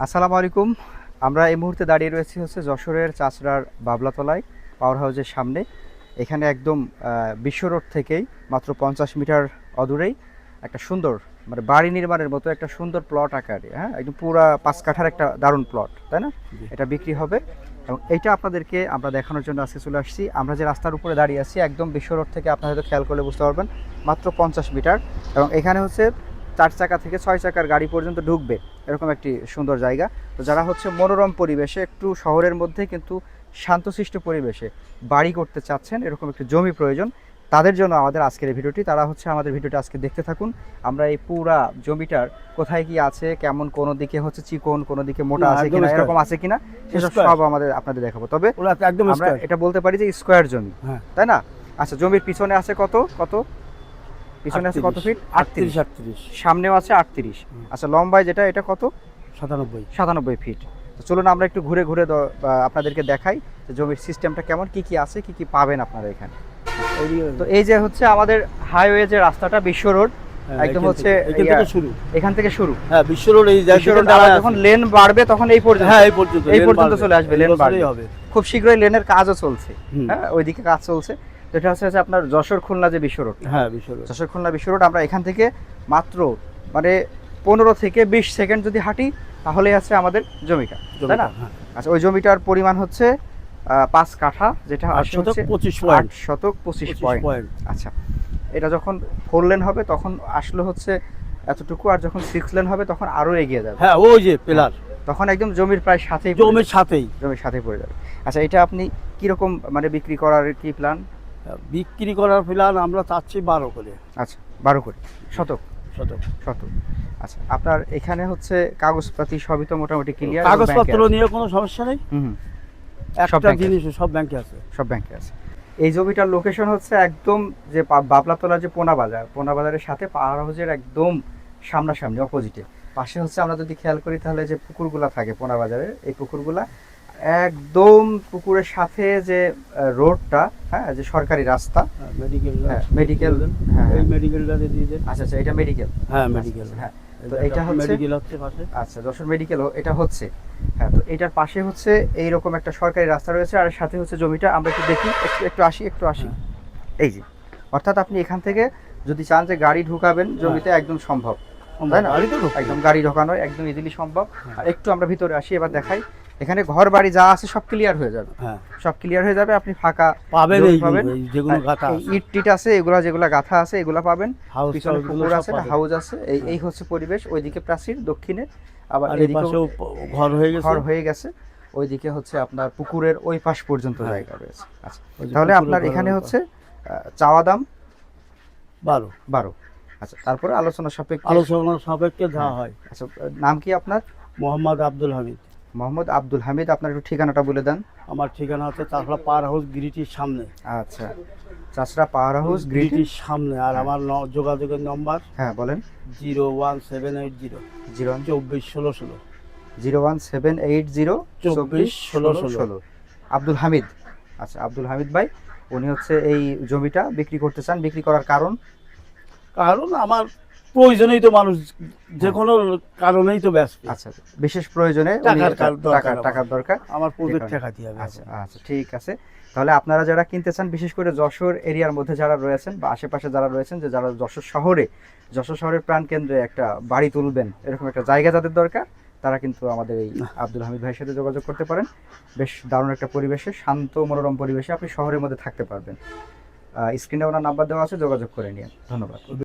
আসসালামু আলাইকুম। আমরা এই মুহূর্তে দাঁড়িয়ে রয়েছি হচ্ছে যশোরের চাচড়ার বাবলাতলায় পাওয়ার হাউসের সামনে। এখানে একদম বিশ্ব রোড থেকেই মাত্র 50 মিটার অদূরেই একটা সুন্দর মানে বাড়ি নির্মাণের মতো একটা সুন্দর প্লট আকারে, হ্যাঁ, একদম পুরা 5 কাঠার একটা দারুণ প্লট, তাই না? এটা বিক্রি হবে এবং এইটা আপনাদেরকে আমরা দেখানোর জন্য আজকে চলে আসছি। আমরা যে রাস্তার উপরে দাঁড়িয়ে আছি একদম বিশ্ব রোড থেকে, আপনারা হয়তো খেয়াল করলে বুঝতে পারবেন, মাত্র 50 মিটার। এবং এখানে হচ্ছে 4 চাকা থেকে 6 চাকার গাড়ি পর্যন্ত ঢুকবে, এরকম একটি সুন্দর জায়গা। তো যারা হচ্ছে মনোরম পরিবেশে, একটু শহরের মধ্যে কিন্তু শান্তশিষ্ট পরিবেশে বাড়ি করতে চাচ্ছেন, এরকম একটি জমি প্রয়োজন, তাদের জন্য আমাদের আজকের এই ভিডিওটি। তারা হচ্ছে আমাদের ভিডিওটি আজকে দেখতে থাকুন। আমরা এই পুরা জমিটার কোথায় কি আছে, কেমন, কোনো দিকে হচ্ছে চিকন, কোনো দিকে মোটা আছে কিনা, এরকম আছে কিনা, সেসব সব আপনাদের দেখাবো। তবে একদম আমরা এটা বলতে পারি যে স্কোয়ার জমি, তাই না? আচ্ছা, জমির পিছনে আছে কত কত পিছনে আছে কত ফিট? 38। সামনেও আছে 38। আচ্ছা, লম্বায় যেটা, এটা কত? 97 ফিট। তো চলুন আমরা একটু ঘুরে ঘুরে আপনাদেরকে দেখাই যে জমির সিস্টেমটা কেমন, কি কি আছে, কি কি পাবেন আপনারা এখানে। তো এই যে হচ্ছে আমাদের হাইওয়ে যে রাস্তাটা, বিশ্ব রোড, একদম হচ্ছে এখান থেকে শুরু। হ্যাঁ, বিশ্ব রোড। এই যখন লেন বাড়বে তখন এই পর্যন্ত, হ্যাঁ, এই পর্যন্ত চলে আসবে, লেন বাড়বে। খুব শীঘ্রই লেনের কাজও চলছে, হ্যাঁ, ওইদিকে কাজ চলছে। তো এটা হচ্ছে আপনার যশোর খুলনা যে বিশ্ব রোড, হ্যাঁ, বিশ্ব রোড, যশোর খুলনা বিশ্ব রোড। আমরা এখান থেকে মাত্র মানে 15 থেকে 20 সেকেন্ড যদি হাঁটি তাহলে আছে আমাদের জমিটা, তাই না? আচ্ছা, ওই জমিটার পরিমাণ হচ্ছে 5 কাঠা, যেটা 8 শতক 25 পয়েন্ট। আচ্ছা, এটা যখন 4 লেন হবে তখন আসলে হচ্ছে এতটুকু, আর যখন 6 লেন হবে তখন আরো এগিয়ে যাবে। হ্যাঁ, ওই যে পিলার, তখন একদম জমির প্রায় সাথেই, জমির সাথেই পড়ে যাবে। আচ্ছা, এটা আপনি কিরকম মানে বিক্রি করার কি প্ল্যান? বিক্রি করার প্ল্যান আমরা চাচ্ছি 12 করে। আচ্ছা, 12 করে শতক। আচ্ছা, আপনার এখানে হচ্ছে কাগজপাতি সবই তো মোটামুটি ক্লিয়ার? কাগজপত্র নিয়ে কোনো সমস্যা নেই। একটা জিনিস সব ব্যাংকে আছে। এই জমিটার লোকেশন হচ্ছে একদম যে বাবলাতলা যে পোনা বাজারের সাথে পাহাড় হাউসের একদম সামনাসামনি, অপোজিটে। পাশে হচ্ছে আমরা যদি খেয়াল করি তাহলে যে পুকুরগুলা থাকে পোনা বাজারে, এই পুকুরগুলা একদম পুকুরের সাথে যে রোডটা, হ্যাঁ, যে সরকারি রাস্তা, মেডিকেল, এই মেডিকেলটা দিয়ে দেন। আচ্ছা, এটা মেডিকেল, হ্যাঁ, মেডিকেল, হ্যাঁ। তো এটা হচ্ছে মেডিকেল হচ্ছে পাশে। আচ্ছা, যশোর মেডিকেল এটা হচ্ছে, হ্যাঁ। তো এটার পাশে হচ্ছে এইরকম একটা সরকারি রাস্তা রয়েছে, আর সাথে হচ্ছে জমিটা। আমরা একটু দেখি, একটু আসি। এই যে, অর্থাৎ আপনি এখান থেকে যদি চান যে গাড়ি ঢুকাবেন জমিতে, একদম সম্ভব, তাই না? একদম গাড়ি ঢোকানো একদম ইজিলি সম্ভব। আর একটু আমরা ভিতরে আসি, এবার দেখাই। এখানে ঘর বাড়ি যা আছে সব ক্লিয়ার হয়ে যাবে, সব ক্লিয়ার হয়ে যাবে। আপনি ফাঁকা পাবেন, যেগুলো গাথা ইট টিট আছে, যেগুলা গাথা আছে এগুলা পাবেন। পিছনে পুকুর আছে, হাউস আছে। এই হচ্ছে পরিবেশ। ওইদিকে প্রাচীর, দক্ষিণে আবার এদিকেও ঘর হয়ে গেছে। ওইদিকে হচ্ছে আপনার পুকুরের ওই পাশ পর্যন্ত জায়গা রয়েছে। আচ্ছা, তাহলে আপনার এখানে হচ্ছে চাওয়া দাম 12। আচ্ছা, তারপরে আলোচনা সাপেক্ষে যা হয়। আচ্ছা, নাম কি আপনার? মোহাম্মদ আব্দুল হামিদ। মোহাম্মদ আব্দুল হামিদ। আপনার একটু ঠিকানাটা বলে দেন। আমার ঠিকানা হচ্ছে চাষড়া পাওয়ার হাউস গিরিটির সামনে। আচ্ছা, চাষড়া পাওয়ার হাউস গিরিটির সামনে। আর আমার যোগাযোগের নম্বর, হ্যাঁ বলেন, 01780 2416 01780 2416। আব্দুল হামিদ। আচ্ছা, আব্দুল হামিদ ভাই, উনি হচ্ছে এই জমিটা বিক্রি করতে চান। বিক্রি করার কারণ আমার প্রয়োজনেই তো মানুষ যে কোনো কারণেই তো ব্যস্ত। আচ্ছা, বিশেষ প্রয়োজনে টাকার দরকার, আমার প্রজেক্ট ঠেকাতে হবে। আচ্ছা, ঠিক আছে। তাহলে আপনারা যারা কিনতে চান, বিশেষ করে যশোর এরিয়ার মধ্যে যারা রয়েছেন বা আশেপাশে যারা রয়েছেন, যে যারা যশোর শহরের প্রাণকেন্দ্রে একটা বাড়ি তুলবেন, এরকম একটা জায়গা যাদের দরকার, তারা কিন্তু আমাদের এই আব্দুল হামিদ ভাইয়ের সাথে যোগাযোগ করতে পারেন। বেশ দারুণ একটা পরিবেশে, শান্ত মনোরম পরিবেশে আপনি শহরের মধ্যে থাকতে পারবেন। স্ক্রিনে ওনার নাম্বার দেওয়া আছে, যোগাযোগ করে নিন। ধন্যবাদ।